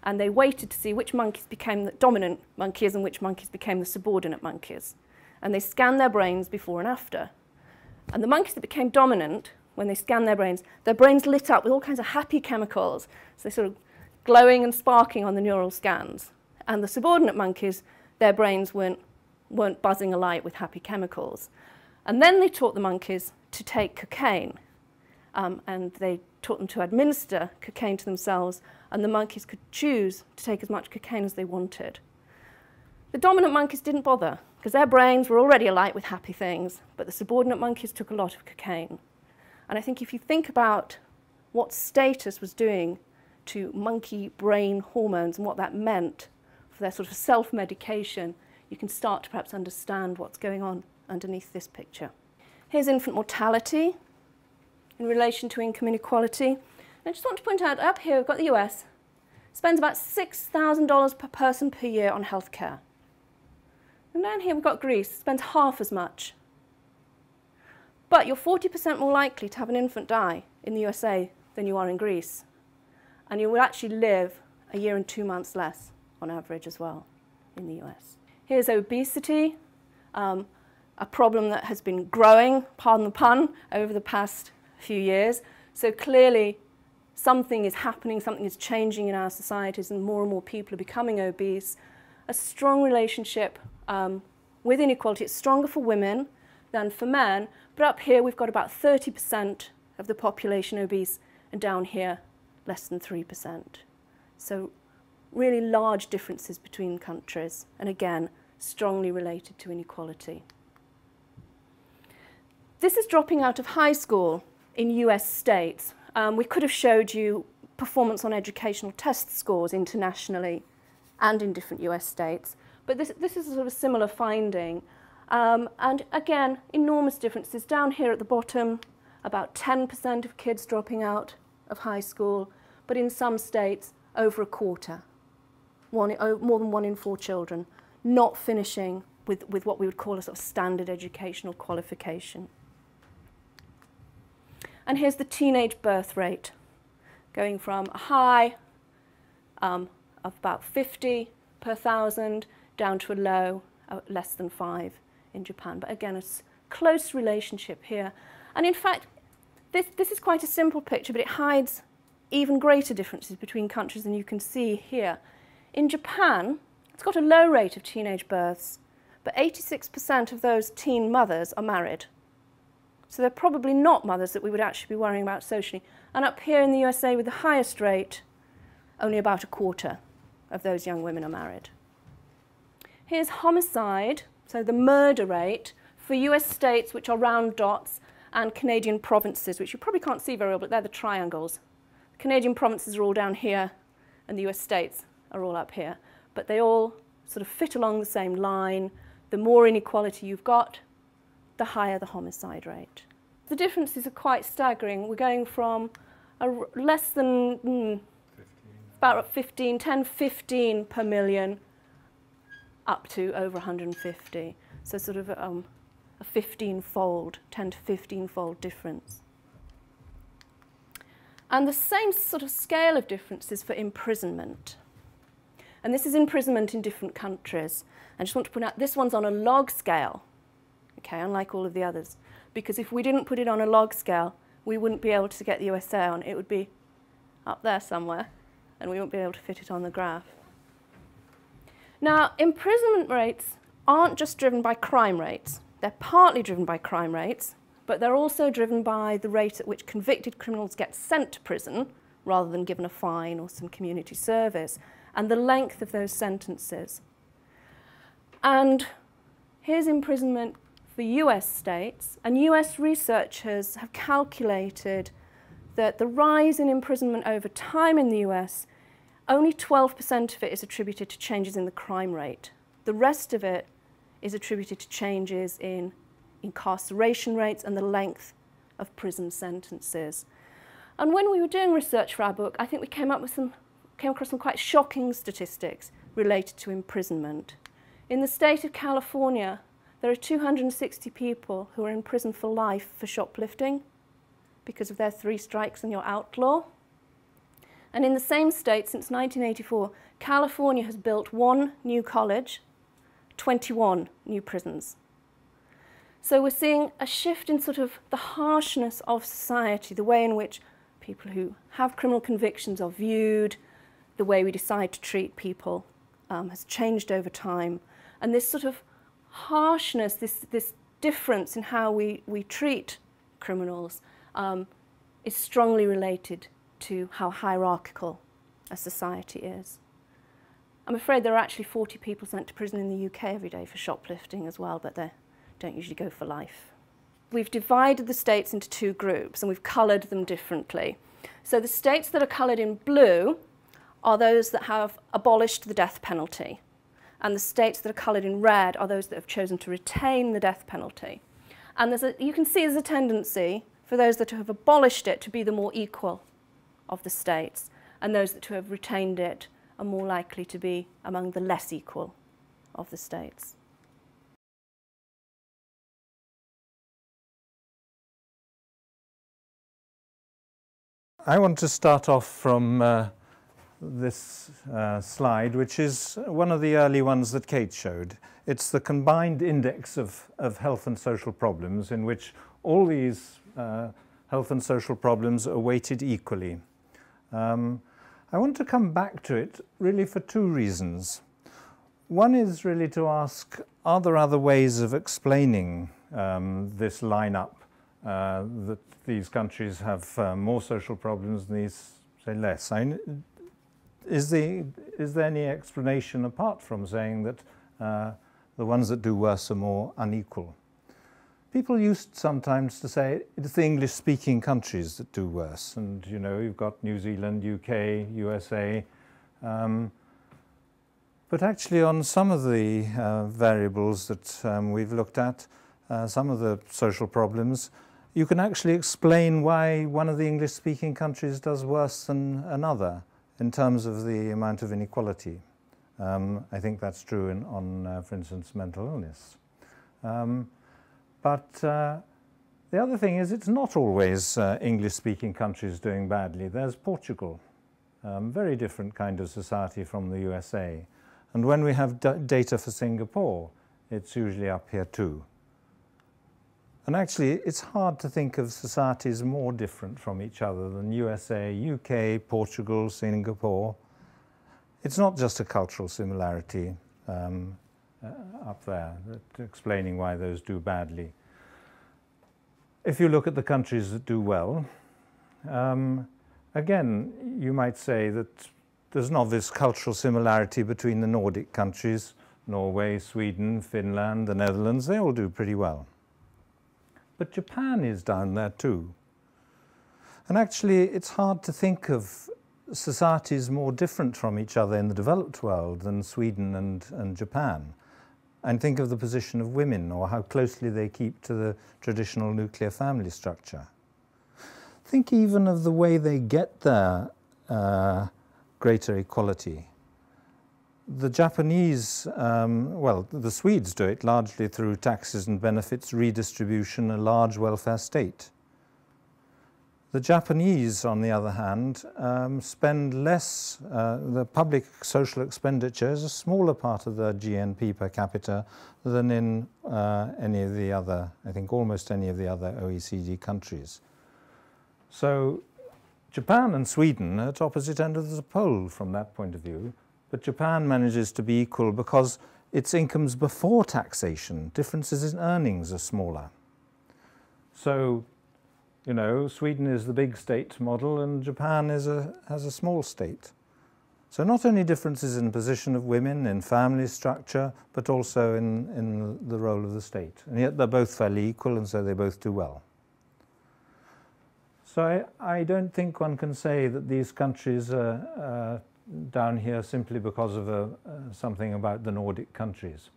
and they waited to see which monkeys became the dominant monkeys and which monkeys became the subordinate monkeys. And they scanned their brains before and after. And the monkeys that became dominant, when they scanned their brains lit up with all kinds of happy chemicals. So they're sort of glowing and sparking on the neural scans. And the subordinate monkeys, their brains weren't buzzing alight with happy chemicals. And then they taught the monkeys to take cocaine. And they taught them to administer cocaine to themselves, and the monkeys could choose to take as much cocaine as they wanted. The dominant monkeys didn't bother, because their brains were already alight with happy things, but the subordinate monkeys took a lot of cocaine. And I think if you think about what status was doing to monkey brain hormones and what that meant for their sort of self-medication, you can start to perhaps understand what's going on underneath this picture. Here's infant mortality in relation to income inequality. And I just want to point out, up here we've got the US, spends about $6,000 per person per year on healthcare. And down here we've got Greece, spends half as much. But you're 40% more likely to have an infant die in the USA than you are in Greece. And you will actually live a year and 2 months less on average as well in the US. Here's obesity, a problem that has been growing, pardon the pun, over the past few years. So clearly something is happening, something is changing in our societies, and more people are becoming obese. A strong relationship with inequality. It's stronger for women than for men, but up here we've got about 30% of the population obese, and down here less than 3%. So really large differences between countries, and again strongly related to inequality. This is dropping out of high school in US states. We could have showed you performance on educational test scores internationally and in different US states, but this is a sort of similar finding. And again, enormous differences. Down here at the bottom, about 10% of kids dropping out of high school, but in some states, over a quarter. More than 1 in 4 children not finishing with what we would call a sort of standard educational qualification. And here's the teenage birth rate, going from a high of about 50 per 1,000 down to a low less than 5 in Japan. But again, a close relationship here. And in fact, this is quite a simple picture, but it hides even greater differences between countries than you can see here. In Japan, it's got a low rate of teenage births, but 86% of those teen mothers are married. So they're probably not mothers that we would actually be worrying about socially. And up here in the USA with the highest rate, only about a quarter of those young women are married. Here's homicide, so the murder rate for US states, which are round dots, and Canadian provinces, which you probably can't see very well, but they're the triangles. The Canadian provinces are all down here, and the US states are all up here. But they all sort of fit along the same line. The more inequality you've got, the higher the homicide rate. The differences are quite staggering. We're going from less than about 10, 15 per million up to over 150. So sort of a 15-fold, 10 to 15-fold difference. And the same sort of scale of differences for imprisonment. And this is imprisonment in different countries. I just want to point out this one's on a log scale, okay, unlike all of the others. Because if we didn't put it on a log scale, we wouldn't be able to get the USA on. It would be up there somewhere, and we wouldn't be able to fit it on the graph. Now, imprisonment rates aren't just driven by crime rates. They're partly driven by crime rates, but they're also driven by the rate at which convicted criminals get sent to prison rather than given a fine or some community service, and the length of those sentences. And here's imprisonment for US states, and US researchers have calculated that the rise in imprisonment over time in the US, only 12% of it is attributed to changes in the crime rate. The rest of it is attributed to changes in incarceration rates and the length of prison sentences. And when we were doing research for our book, I think we came across some quite shocking statistics related to imprisonment. In the state of California, there are 260 people who are in prison for life for shoplifting because of their 3 strikes and you're outlaw. And in the same state, since 1984, California has built 1 new college, 21 new prisons. So we're seeing a shift in sort of the harshness of society, the way in which people who have criminal convictions are viewed, the way we decide to treat people has changed over time. And this sort of harshness, this difference in how we treat criminals is strongly related to how hierarchical a society is. I'm afraid there are actually 40 people sent to prison in the UK every day for shoplifting as well, but they don't usually go for life. We've divided the states into 2 groups and we've coloured them differently. So the states that are coloured in blue are those that have abolished the death penalty, and the states that are coloured in red are those that have chosen to retain the death penalty. And you can see there's a tendency for those that have abolished it to be the more equal of the states, and those that have retained it are more likely to be among the less equal of the states. I want to start off from this slide, which is one of the early ones that Kate showed. It's the combined index of health and social problems, in which all these health and social problems are weighted equally. I want to come back to it really for 2 reasons. One is really to ask, are there other ways of explaining this lineup, that these countries have more social problems and these say less? Is there any explanation apart from saying that the ones that do worse are more unequal? People used sometimes to say it's the English-speaking countries that do worse, and you know, you've got New Zealand, UK, USA, but actually on some of the variables that we've looked at, some of the social problems, you can actually explain why one of the English-speaking countries does worse than another in terms of the amount of inequality. I think that's true on, for instance, mental illness. But the other thing is it's not always English-speaking countries doing badly. There's Portugal, very different kind of society from the USA. And when we have data for Singapore, it's usually up here too. And actually, it's hard to think of societies more different from each other than USA, UK, Portugal, Singapore. It's not just a cultural similarity up there, explaining why those do badly. If you look at the countries that do well, again, you might say that there's an obvious cultural similarity between the Nordic countries, Norway, Sweden, Finland, the Netherlands. They all do pretty well. But Japan is down there too. And actually, it's hard to think of societies more different from each other in the developed world than Sweden and Japan. And think of the position of women, or how closely they keep to the traditional nuclear family structure. Think even of the way they get their greater equality. The Japanese, well, the Swedes do it largely through taxes and benefits redistribution, a large welfare state. The Japanese, on the other hand, spend less, the public social expenditure is a smaller part of their GNP per capita than in any of the other, I think almost any of the other OECD countries. So Japan and Sweden are at opposite ends of the pole from that point of view. But Japan manages to be equal because its incomes before taxation, differences in earnings are smaller. So, you know, Sweden is the big state model and Japan has a small state. So not only differences in position of women, in family structure, but also in the role of the state. And yet they're both fairly equal, and so they both do well. So I don't think one can say that these countries are down here simply because of something about the Nordic countries.